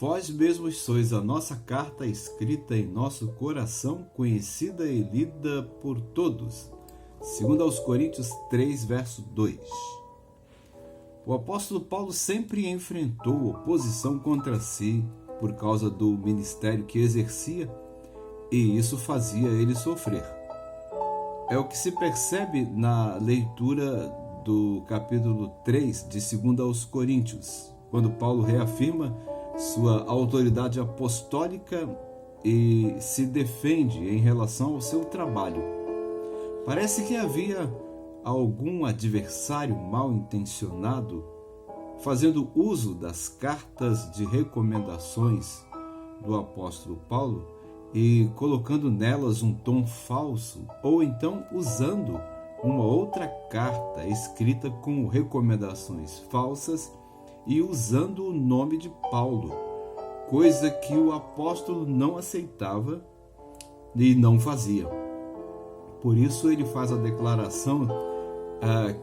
Vós mesmos sois a nossa carta escrita em nosso coração, conhecida e lida por todos. 2 Coríntios 3, verso 2. O apóstolo Paulo sempre enfrentou oposição contra si por causa do ministério que exercia, e isso fazia ele sofrer. É o que se percebe na leitura do capítulo 3 de 2 aos Coríntios, quando Paulo reafirma sua autoridade apostólica e se defende em relação ao seu trabalho. Parece que havia algum adversário mal intencionado fazendo uso das cartas de recomendações do apóstolo Paulo e colocando nelas um tom falso, ou então usando uma outra carta escrita com recomendações falsas e usando o nome de Paulo, coisa que o apóstolo não aceitava e não fazia. Por isso ele faz a declaração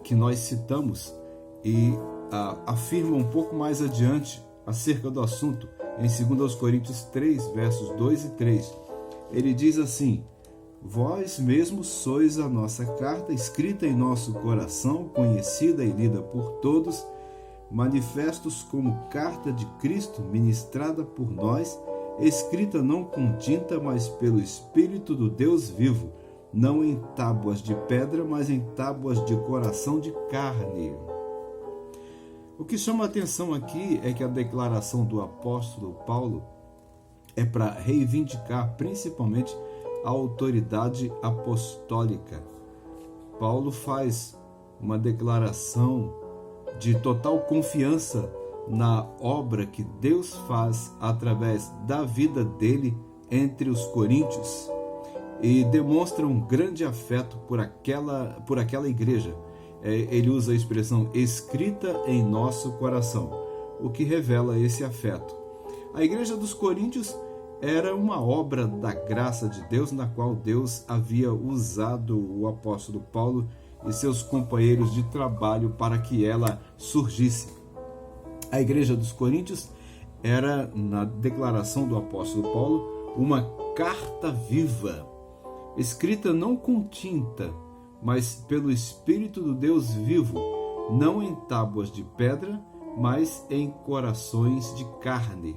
que nós citamos e afirma um pouco mais adiante acerca do assunto, em 2 Coríntios 3, versos 2 e 3. Ele diz assim: Vós mesmos sois a nossa carta, escrita em nosso coração, conhecida e lida por todos, manifestos como carta de Cristo, ministrada por nós, escrita não com tinta, mas pelo Espírito do Deus vivo, não em tábuas de pedra, mas em tábuas de coração de carne. O que chama a atenção aqui é que a declaração do apóstolo Paulo é para reivindicar principalmente a autoridade apostólica. Paulo faz uma declaração de total confiança na obra que Deus faz através da vida dele entre os coríntios e demonstra um grande afeto por aquela igreja. Ele usa a expressão escrita em nosso coração, o que revela esse afeto. A igreja dos coríntios era uma obra da graça de Deus, na qual Deus havia usado o apóstolo Paulo e seus companheiros de trabalho para que ela surgisse. A igreja dos coríntios era, na declaração do apóstolo Paulo, uma carta viva, escrita não com tinta, mas pelo Espírito do Deus vivo, não em tábuas de pedra, mas em corações de carne.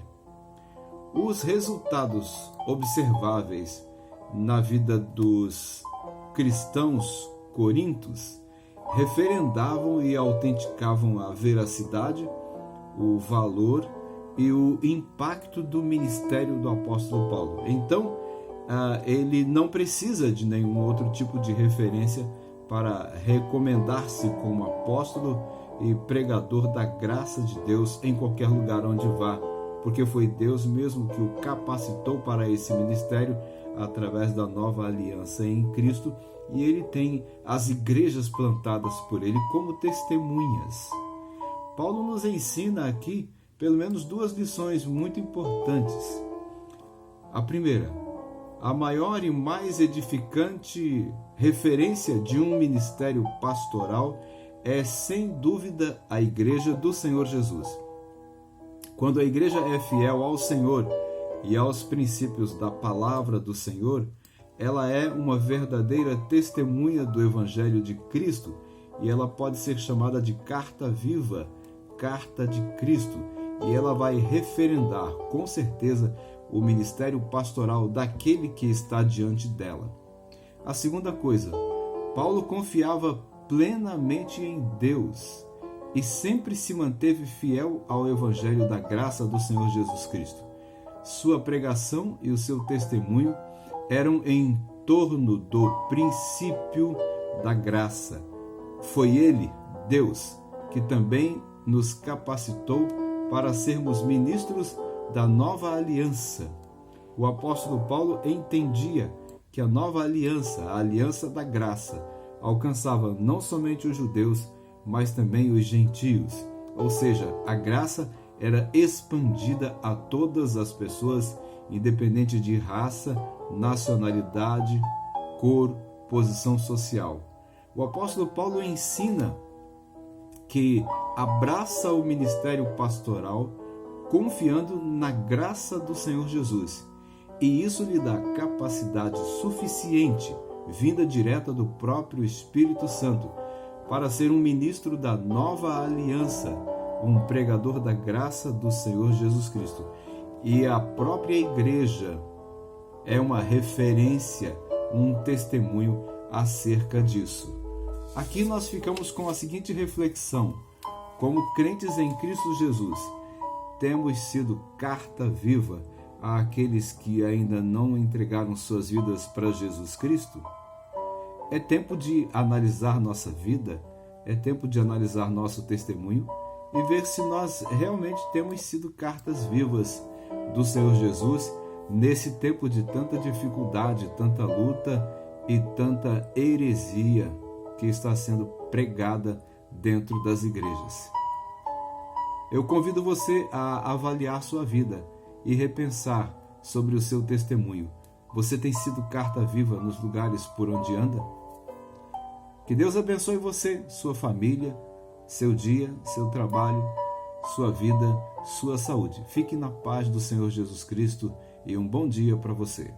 Os resultados observáveis na vida dos cristãos corintos referendavam e autenticavam a veracidade, o valor e o impacto do ministério do apóstolo Paulo. Então, ele não precisa de nenhum outro tipo de referência para recomendar-se como apóstolo e pregador da graça de Deus em qualquer lugar onde vá, porque foi Deus mesmo que o capacitou para esse ministério através da nova aliança em Cristo, e ele tem as igrejas plantadas por ele como testemunhas. Paulo nos ensina aqui pelo menos duas lições muito importantes. A primeira: a maior e mais edificante referência de um ministério pastoral é, sem dúvida, a Igreja do Senhor Jesus. Quando a igreja é fiel ao Senhor e aos princípios da palavra do Senhor, ela é uma verdadeira testemunha do Evangelho de Cristo e ela pode ser chamada de carta viva, carta de Cristo, e ela vai referendar, com certeza, o ministério pastoral daquele que está diante dela. A segunda coisa, Paulo confiava plenamente em Deus e sempre se manteve fiel ao Evangelho da graça do Senhor Jesus Cristo. Sua pregação e o seu testemunho eram em torno do princípio da graça. Foi Ele, Deus, que também nos capacitou para sermos ministros da nova aliança. O apóstolo Paulo entendia que a nova aliança, a aliança da graça, alcançava não somente os judeus, mas também os gentios. Ou seja, a graça era expandida a todas as pessoas, independente de raça, nacionalidade, cor, posição social. O apóstolo Paulo ensina que abraça o ministério pastoral confiando na graça do Senhor Jesus. E isso lhe dá capacidade suficiente, vinda direta do próprio Espírito Santo, para ser um ministro da nova aliança, um pregador da graça do Senhor Jesus Cristo. E a própria igreja é uma referência, um testemunho acerca disso. Aqui nós ficamos com a seguinte reflexão: como crentes em Cristo Jesus, temos sido carta viva àqueles que ainda não entregaram suas vidas para Jesus Cristo? É tempo de analisar nossa vida, é tempo de analisar nosso testemunho e ver se nós realmente temos sido cartas vivas do Senhor Jesus nesse tempo de tanta dificuldade, tanta luta e tanta heresia que está sendo pregada dentro das igrejas. Eu convido você a avaliar sua vida e repensar sobre o seu testemunho. Você tem sido carta viva nos lugares por onde anda? Que Deus abençoe você, sua família, seu dia, seu trabalho, sua vida, sua saúde. Fique na paz do Senhor Jesus Cristo e um bom dia para você.